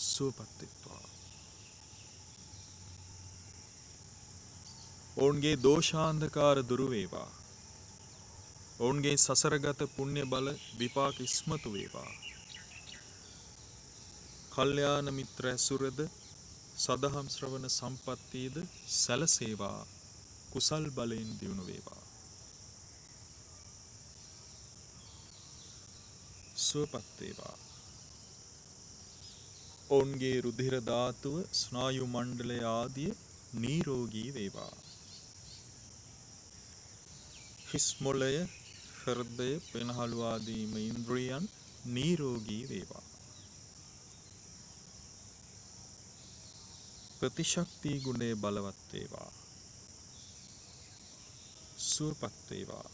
සුවපත් වෙත්වා ඔවුන්ගේ දෝෂාන්ධකාර දුරු වේවා ඔවුන්ගේ සසරගත පුණ්‍ය බල විපාක ඉස්මතු වේවා කල්යාණ මිත්‍ර ඇසුරද සදහම් ශ්‍රවණ සම්පත්තියද සැලසේවා කුසල් බලයෙන් දියුණු වේවා සුවපත් වේවා ඔවුන්ගේ රුධිර ධාතුව ස්නායු මණ්ඩලය ආදිය නිරෝගී වේවා හිස් මොළය හෘදය පෙනහළු ආදීම ඉන්ද්‍රියයන් නිරෝගී වේවා ප්‍රතිශක්ති ගුණය බලවත් වේවා සුවපත් වේවා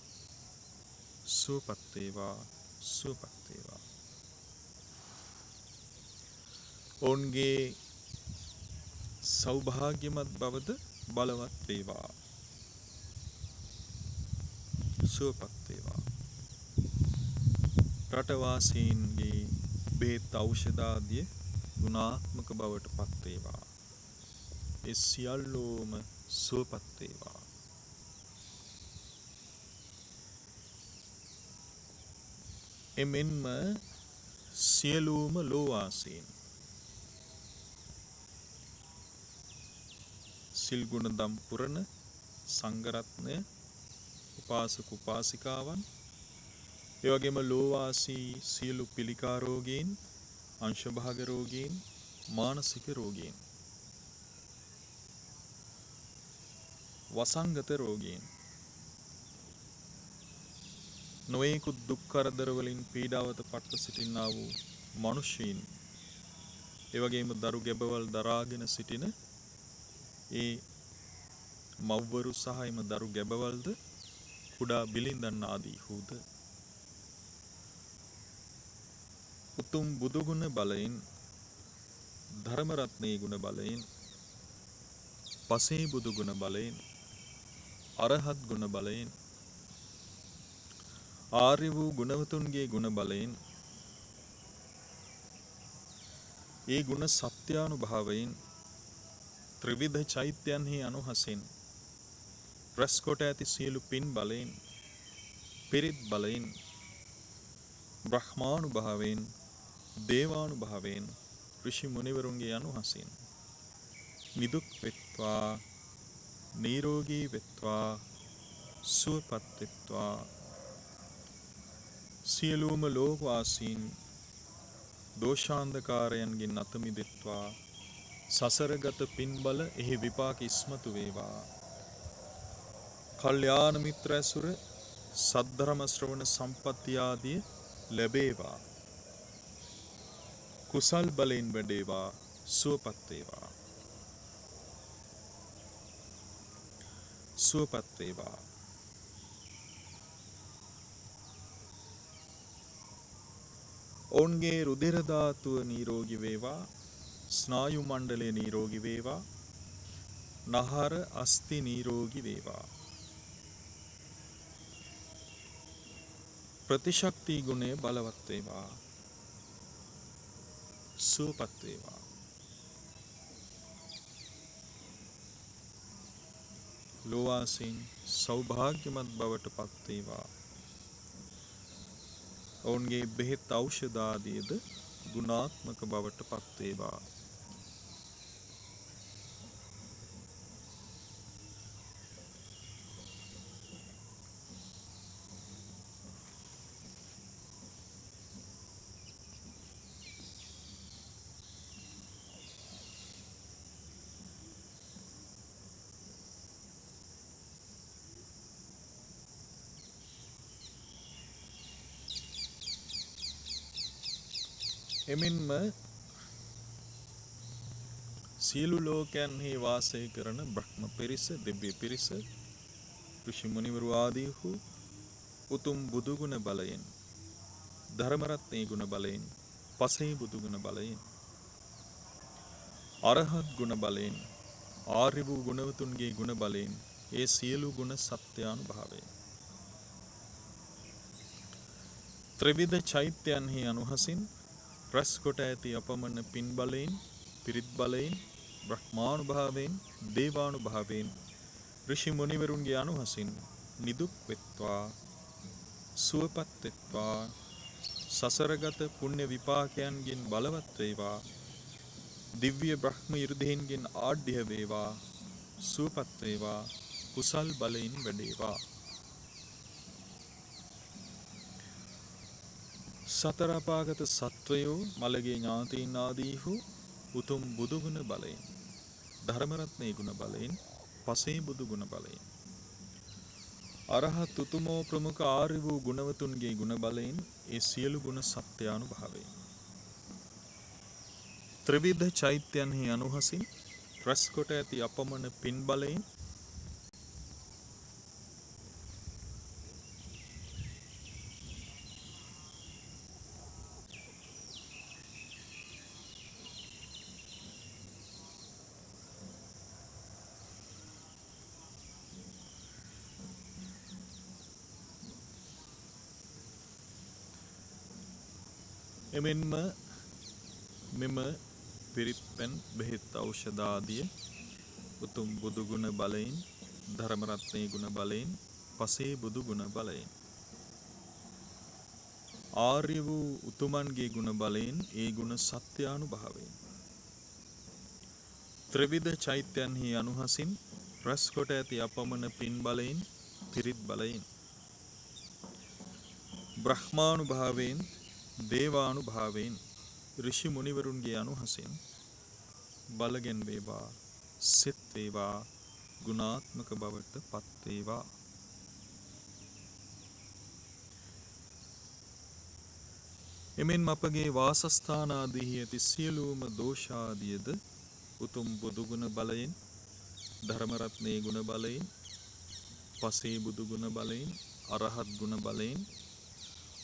සුවපත් වේවා සුවපත් වේවා ඔවුන්ගේ සෞභාග්‍යමත් බවද බලවත් වේවා සුවපත් වේවා රටවාසීන්ගේ බෙහෙත් ඖෂධ ආදිය ගුණාත්මක බවට පත් වේවා ඒ සියල්ලෝම සුවපත් වේවා එමෙන්ම සියලුම ලෝවාසීන් සිල් ගුණ දම් පුරන සංඝරත්නය උපාසක උපාසිකාවන් ඒ වගේම ලෝවාසී සියලු පිළිකා රෝගීන් අංශභාග රෝගීන් මානසික රෝගීන් වසංගත රෝගීන් නොයෙකුත් දුක් කරදර වලින් පීඩාවට පත්ව සිටිනා වූ මනුෂ්‍යයින් ඒ වගේම දරු ගැබවල් දරාගෙන සිටින ඒ මව්වරු සහ එම දරු ගැබවල්ද කුඩා බිලිඳන් ආදී හුද උතුම් බුදු ගුණ බලයෙන් ධර්ම රත්නයේ ගුණ බලයෙන් පසේ බුදු ගුණ බලයෙන් අරහත් ගුණ බලයෙන් ආර්ය වූ ගුණවතුන්ගේ ගුණ බලයෙන් ඒ ගුණ සත්‍යානුභාවයෙන් ත්‍රිවිධ චෛත්‍යයන්හි අනුහසින් රැස් කොට ඇති සියලු පින් බලයෙන් පිරිත් බලයෙන් බ්‍රහ්මානුභාවයෙන් දේවානුභාවයෙන් ඍෂි මුනිවරුන්ගේ අනුහසින් නිදුක් වෙත්වා නිරෝගී වෙත්වා සුවපත් වෙත්වා සියලුම ලෝකවාසීන් දෝෂාන්ධකාරයන්ගෙන් අත මිදෙත්වා සසරගත පින් බල එහි විපාක ඉස්මතු වේවා කල්යාණ මිත්‍ර ඇසුර සද්ධර්ම ශ්‍රවණ සම්පත්තිය ආදිය ලැබේවා කුසල් බලයෙන් වැඩේවා සුවපත් වේවා සුවපත් වේවා ඔවුන්ගේ රුධිර ධාතුව නිරෝගී වේවා ස්නායු මණ්ඩලය නිරෝගී වේවා නහර අස්ථි නිරෝගී වේවා ප්‍රතිශක්ති ගුණය බලවත් වේවා සුවපත් වේවා ලෝවාසීන් සෞභාග්‍යමත් බවට පත් වේවා ඔවුන්ගේ බෙහෙත් ඖෂධ ආදියද ගුණාත්මක බවට පත් වේවා එමෙන්ම සියලු ලෝකයන්හි වාසය කරන බ්‍රහ්ම පිරිස, දිව්‍ය පිරිස, ඍෂි මුනිවරු ආදීහු උතුම් බුදු ගුණ බලයෙන්, ධර්ම රත්නයේ ගුණ බලයෙන්, පසේ බුදු ගුණ බලයෙන්, අරහත් ගුණ බලයෙන්, ආර්ය වූ ගුණවතුන්ගේ ගුණ බලයෙන්, ඒ සියලු ගුණ සත්‍යානුභාවයෙන් ත්‍රිවිධ චෛත්‍යයන්හි අනුහසින් රැස් කොට ඇති අපමණ පින් බලයෙන්, පිරිත් බලයෙන්, බ්‍රහ්මානුභාවයෙන්, දේවානුභාවයෙන්, ඍෂි මුනිවරුන්ගේ අනුහසින් නිදුක් වෙත්වා, සුවපත් වෙත්වා, සසරගත පුණ්‍ය විපාකයන්ගෙන් බලවත් වේවා, දිව්‍ය බ්‍රහ්ම 이르දීන්ගෙන් ආඩ්‍ය වේවා, සුවපත් වේවා, කුසල් බලයෙන් වැඩේවා. සතර අපාගත සත්වයෝ මළගේ ඥාතීන් ආදීහු උතුම් බුදු ගුණ බලයෙන්, ධර්ම රත්නයේ ගුණ බලයෙන්, පසේ බුදු ගුණ බලයෙන්, අරහත් උතුමෝ ප්‍රමුඛ ආර්ය වූ ගුණවතුන්ගේ ගුණ බලයෙන්, ඒ සියලු ගුණ සත්‍යානුභාවයෙන් ත්‍රිවිධ චෛත්‍යයන්හි අනුහසින් රැස් කොට ඇති අපමණ පින් බලයෙන් එමෙන්ම මෙම පිරිත් පැන් බෙහෙත් ඖෂධ ආදිය උතුම් බුදු ගුණ බලයෙන්, ධර්ම රත්නයේ ගුණ බලයෙන්, පසේ බුදු ගුණ බලයෙන්, ආර්ය වූ උතුමන්ගේ ගුණ බලයෙන්, ඒ ගුණ සත්‍යානුභාවයෙන් ත්‍රිවිධ චෛත්‍යයන්හි අනුහසින් රැස් කොට ඇති අපමණ පින් බලයෙන්, පිරිත් බලයෙන්, බ්‍රහ්මානුභාවයෙන්, දේවානුභාවයෙන්, ඍෂි මුනිවරුන්ගේ අනුහසින් බලගෙන් වේවා, සිත් වේවා, ගුණාත්මක බවට පත් වේවා. එමෙන් අපගේ වාසස්ථාන ආදීහි ඇති සියලුම දෝෂාදියද උතුම් බුදු ගුණ බලයෙන්, ධර්ම රත්නයේ ගුණ බලයෙන්, පසේ බුදු ගුණ බලයෙන්, අරහත් ගුණ බලයෙන්,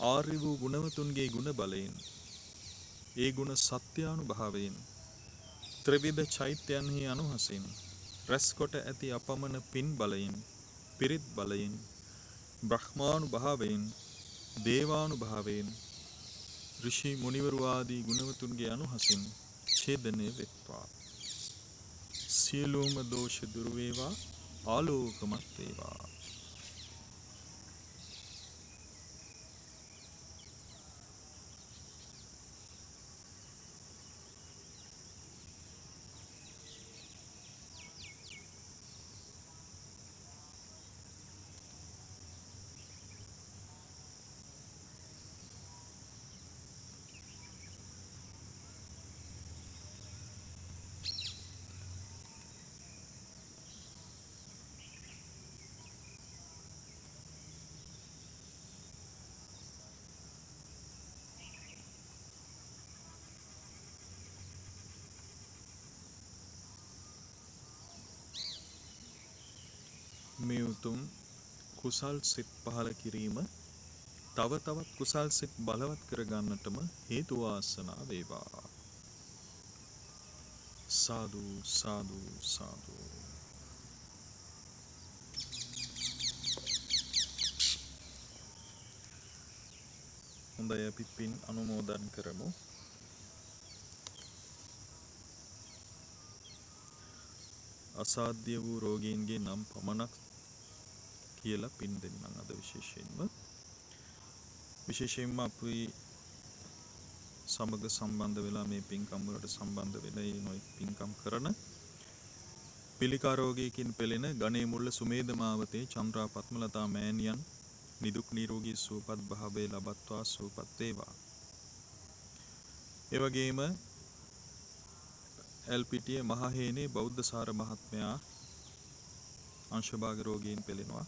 ආර්ය වූ ගුණවතුන්ගේ ගුණ බලයෙන්, ඒ ගුණ සත්‍යානුභාවයෙන් ත්‍රිවිධ චෛත්‍යයන්හි අනුහසින් රැස් කොට ඇති අපමණ පින් බලයෙන්, පිරිත් බලයෙන්, බ්‍රහ්මානුභාවයෙන්, දේවානුභාවයෙන්, ඍෂි මුනිවරු ආදී ගුණවතුන්ගේ අනුහසින් ඡේදනය වෙත්වා. සියලුම දෝෂ දුරු වේවා, ආලෝකමත් වේවා. මේ උතුම් කුසල් සිත් පහළ කිරීම තව තවත් කුසල් සිත් බලවත් කරගන්නටම හේතු වාසනා වේවා. සාදු සාදු සාදු. හොඳයි, අපි පින් අනුමෝදන් කරමු. අසාධ්‍ය වූ රෝගීන්ගේ නම් පමණක් කියලා පින් දෙන්නම් අද විශේෂයෙන්ම අපි සමග සම්බන්ධ වෙලා මේ පින්කම් වලට සම්බන්ධ වෙලා ඒ නොයෙක් පින්කම් කරන පිළිකා රෝගයකින් පෙළෙන ගණේමුල්ල සුමේද මාවතේ චන්ද්‍රා පත්මලතා මෑණියන් නිදුක් නිරෝගී සුවපත් භාවය ලබත්වා සුවපත් වේවා. ඒ වගේම එල්පිටිය මහහේනේ බෞද්ධසාර මහත්මයා අංශභාග රෝගයෙන් පෙළෙනවා.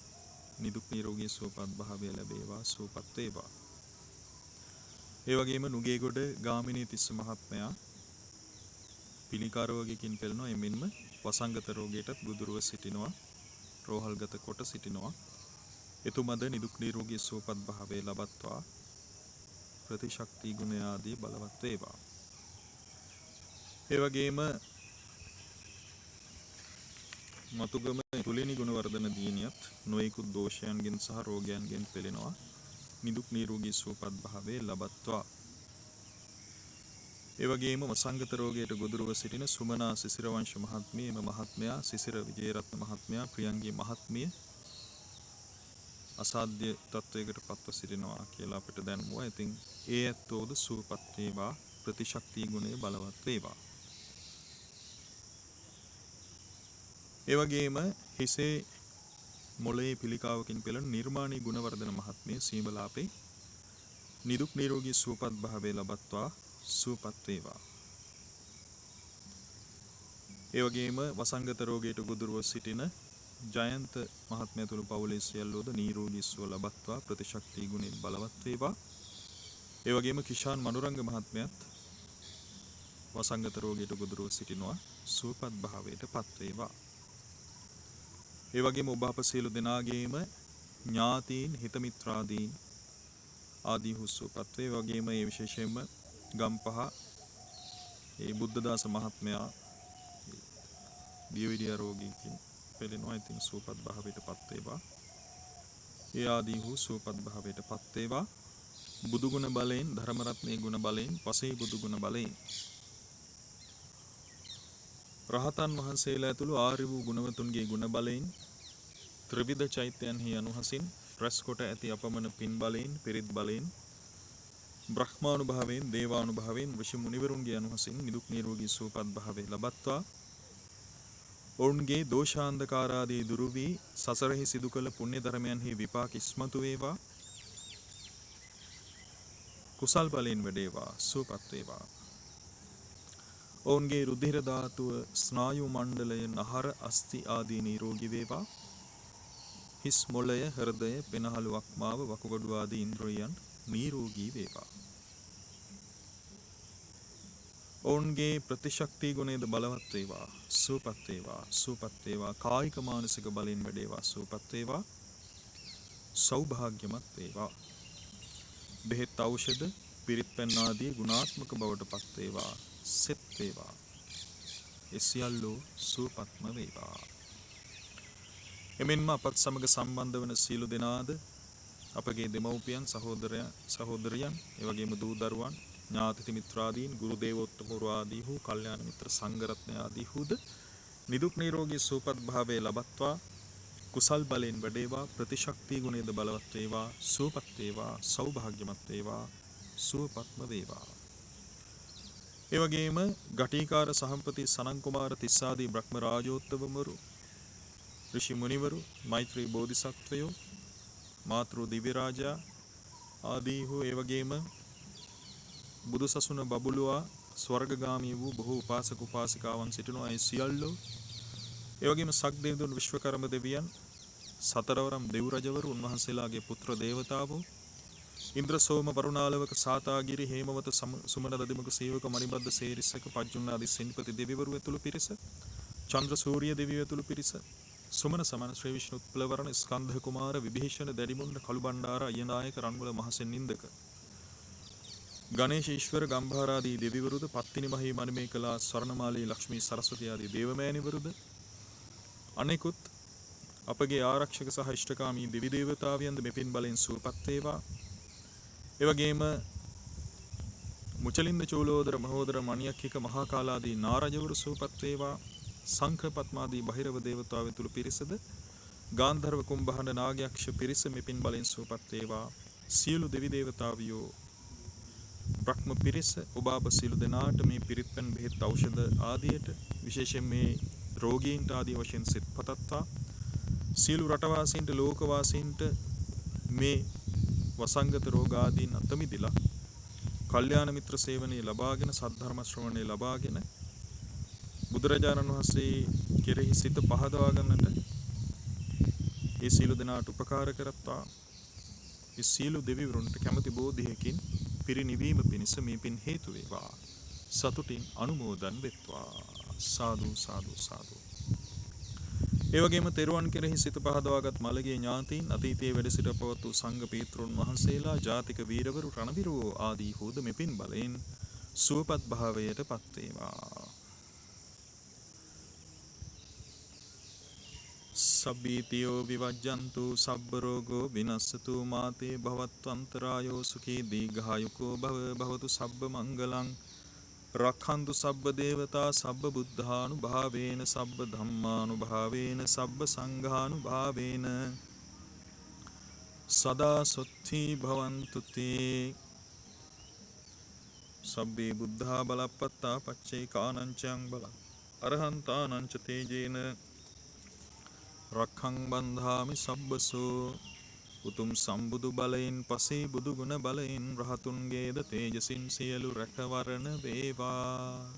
නිදුක් නිරෝගී සුවපත් භාවය ලැබේවා, සුවපත් වේවා. ඒ වගේම නුගේගොඩ ගාමිණී තිස්ස මහත්මයා පිළිකා රෝගයකින් පෙළෙනවා. එමෙන්ම වසංගත රෝගයටත් ගොදුරුව සිටිනවා. රෝහල්ගත කොට සිටිනවා. එතුමද නිදුක් නිරෝගී සුවපත් භාවය ලබත්වා ප්‍රතිශක්ති ගුණ ආදී බලවත් වේවා. ඒ වගේම මතුගම තුලිනි ගුණවර්ධන දියණියත් නොයෙකුත් දෝෂයන්ගෙන් සහ රෝගයන්ගෙන් පෙළෙනවා. නිදුක් නිරෝගී සුවපත් භාවය ලබත්වා. ඒ වගේම වසංගත රෝගයට ගොදුරුව සිටින සුමනා සිසිරවංශ මහත්මිය, එම මහත්මයා සිසිර විජේරත්න මහත්මයා, ප්‍රියංගී මහත්මිය අසාධ්‍ය තත්වයකට පත්ව සිටිනවා කියලා අපිට දැනුවා. ඉතින් ඒ ඇත්තෝද සුවපත් වේවා, ප්‍රතිශක්ති ගුණය බලවත් වේවා. ඒ වගේම හිසේ මොළයේ පිළිකාවකින් පෙළෙන නිර්මාණී ගුණවර්ධන මහත්මිය සීමලාපේ නිදුක් නිරෝගී සුවපත් භාවය ලබත්වා සුවපත් වේවා. ඒ වගේම වසංගත රෝගයට ගොදුරුව සිටින ජයන්ත මහත්මයා තුළු පවුලේ සියල්ලෝද නිරෝගී සුව ලබත්වා ප්‍රතිශක්ති ගුණයෙන් බලවත් වේවා. ඒ වගේම කිෂාන් මනුරංග මහත්මයාත් වසංගත රෝගයට ගොදුරුව සිටිනවා. සුවපත් භාවයට පත් වේවා. ඒ වගේම ඔබ අප සියලු දෙනාගේම ඥාතීන්, හිත මිත්‍රාදීන් ආදී සුවපත් වේ. ඒ වගේම මේ විශේෂයෙන්ම ගම්පහ ඒ බුද්ධදාස මහත්මයා දියවිඩිය රෝගීකින් පෙළෙනවා. ඉතින් සුවපත් භාවයට පත් වේවා. ඒ ආදී වූ සුවපත් භාවයට පත් වේවා. බුදු ගුණ බලයෙන්, ධර්ම රත්නයේ ගුණ බලයෙන්, පසේ බුදු ගුණ බලයෙන් රහතන් වහන්සේලා ඇතුළු ආර්ය වූ ගුණවතුන්ගේ ගුණ බලයෙන් ත්‍රිවිධ චෛත්‍යයන්හි අනුහසින් රැස් කොට ඇති අපමණ පින් බලයෙන්, පිරිත් බලයෙන්, බ්‍රහ්මානුභාවයෙන්, දේවානුභාවයෙන්, ඍෂි මුනිවරුන්ගේ අනුහසින් නිදුක් නිරෝගී සුවපත් භාවය ලබත්වා ඔවුන්ගේ දෝෂාන්ධකාරාදී දුරු වී සසරෙහි සිදු කළ පුණ්‍ය ධර්මයන්හි විපාක ඉස්මතු වේවා. කුසල් බලයෙන් වැඩේවා, සුවපත් වේවා. ඔවුන්ගේ රුධිර ධාතුව, ස්නායු මණ්ඩලය, නහර, අස්ථි ආදී නිරෝගී වේවා. හිස් මොළය, හෘදය, පෙනහළු අක්මාව, වකුගඩු ආදී ඉන්ද්‍රියයන් නිරෝගී වේවා. ඔවුන්ගේ ප්‍රතිශක්ති ගුණයද බලවත් වේවා, සුවපත් වේවා, සුවපත් වේවා. කායික මානසික බලයෙන් වැඩේවා, සුවපත් වේවා, සෞභාග්‍යමත් වේවා. බෙහෙත් ඖෂධ, පිරිත් පැන් ආදී ගුණාත්මක බවට පත් වේවා, සෙත් වේවා. ඒ සියල්ලෝ සුවපත්ම වේවා. එමෙන්ම අපත් සමග සම්බන්ධ වන සීල දෙනාද අපගේ දෙමව්පියන්, සහෝදරයන්, ඒ වගේම දූ දරුවන්, ඥාති මිත්‍රාදීන්, ගුරු දේවෝත්තමවරු ආදී වූ කල්යාණ මිත්‍ර සංඝ රත්නය ආදී වූද නිදුක් නිරෝගී සුවපත් භාවය ලබත්වා කුසල් බලයෙන් වැඩේවා, ප්‍රතිශක්ති ගුණයද බලවත් වේවා, සුවපත් වේවා, සෞභාග්‍යමත් වේවා, සුවපත්ම වේවා. ඒ වගේම ගටිකාර සහම්පති සනන් කුමාර තිස්සාදී බ්‍රහ්ම රාජෝත්තමවරු, ඍෂි මුනිවරු, මෛත්‍රී බෝධිසත්වයෝ, මාතෘ දිව්‍ය රාජා ආදී වූ ඒ වගේම බුදු සසුන බබළුවා ස්වර්ගගාමී වූ බොහෝ උපාසක උපාසිකාවන් සිටිනවා. ඒ සියල්ලෝ ඒ වගේම සක්දේවතුන්, විශ්වකර්ම දෙවියන්, සතරවරම් දෙව් රජවරු, උන්වහන්සේලාගේ පුත්‍ර දේවතාවෝ, ඉන්ද්‍ර සෝම වරුණාලවක සාතාගිරි හේමවත සුමන දදිමක සීවක මණිබද්ද සේරිස්සක පජ්ජුන්නාදී සෙන්පති දෙවිවරු ඇතුළු පිරිස, චන්ද්‍ර සූර්ය දෙවියෝ ඇතුළු පිරිස, සුමන සමන ශ්‍රී විෂ්ණු උත්පලවරණ ස්කන්ධ කුමාර විභීෂණ දැරිමුන්න කළු බණ්ඩාර අයනායක රන්වල මහසෙන් නින්දක ගණේශ ඊශ්වර ගම්භාරාදී දෙවිවරුද, පත්තිනි මහී මණිමේකලා ස්වර්ණමාලී ලක්ෂ්මී සරස්වති ආදී දේවමෑණිවරුද, අනෙකුත් අපගේ ආරක්ෂක සහ ඉෂ්ඨකාමී දෙවි දේවතාවියන්ද මෙපින් බලෙන් සුවපත් වේවා. ඒ වගේම මුචලින්ද චූලෝදර මහෝදර මණියක්ඛික මහා කාලාදී නාරජවරු සුවපත් වේවා. සංඛ පත්මාදී බහිරව දේවතාවයන් තුළු පිරිසද ගාන්ධර්ව කුම්භහඬ නාගයක්ෂ පිරිස මෙපින් බලෙන් සුවපත් වේවා. සියලු දෙවි දේවතාවියෝ, බ්‍රහ්ම පිරිස, ඔබ අප සියලු දෙනාට මේ පිරිත් පැන්, බෙහෙත්, ඖෂධ ආදියට විශේෂයෙන් මේ රෝගීන්ට ආදී වශයෙන් සිත පතත්වා සියලු රටවාසීන්ට, ලෝකවාසීන්ට මේ වසංගත රෝග ආදීන් අත මිදලා කල්යාණ මිත්‍ර සේවනයේ ලබාගෙන, සද්ධර්ම ශ්‍රවණයේ ලබාගෙන බුදුරජාණන් වහන්සේ කෙරෙහි සිත පහදවා ගන්නට ඒ සියලු දෙනාට උපකාර කරත්වා. ඒ සියලු දෙවිවරුන්ට කැමැති බෝධියකින් පිරිනිවීම පිණිස මේ පින් හේතු වේවා. සතුටින් අනුමෝදන් වෙත්වා. සාදු සාදු සාදු. ඒ වගේම තෙරුවන් කෙරෙහි සිත පහදවාගත් මළගිය ඥාතීන් අතීතයේ වැඩ සිට පවත් වූ සංඝ පීත්‍රුන් වහන්සේලා ජාතික වීරවරු රණවිරුවෝ ආදී හෝද මෙපින් බලයෙන් සුවපත් භාවයට පත්වේවා. සබ්බීතියෝ විවජ්ජන්තු සබ්බ රෝගෝ විනස්සතු මාතේ භවත්වන්තරායෝ සුඛී දීඝායුකෝ භවතු සබ්බ මංගලං රක්ඛන්තු සබ්බ දේවතා සබ්බ බුද්ධානුභාවේන සබ්බ ධම්මානුභාවේන සබ්බ සංඝානුභාවේන සදා සොත්ථි භවන්තු තේ. සබ්බේ බුද්ධා බලප්පත්තා පච්චේකානංචයං බලං අරහන්තානංච තේජේන රක්ඛං බන්ධාමි සබ්බසෝ. උතුම් සම්බුදු බලයෙන් පසේ බුදු ගුණ බලයෙන් රහතුන්ගේද තේජසින් සියලු රැකවරණ වේවා.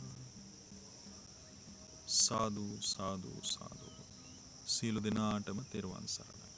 සාදු සාදු සාදු. සියලු දෙනාටම තෙරුවන් සරණයි.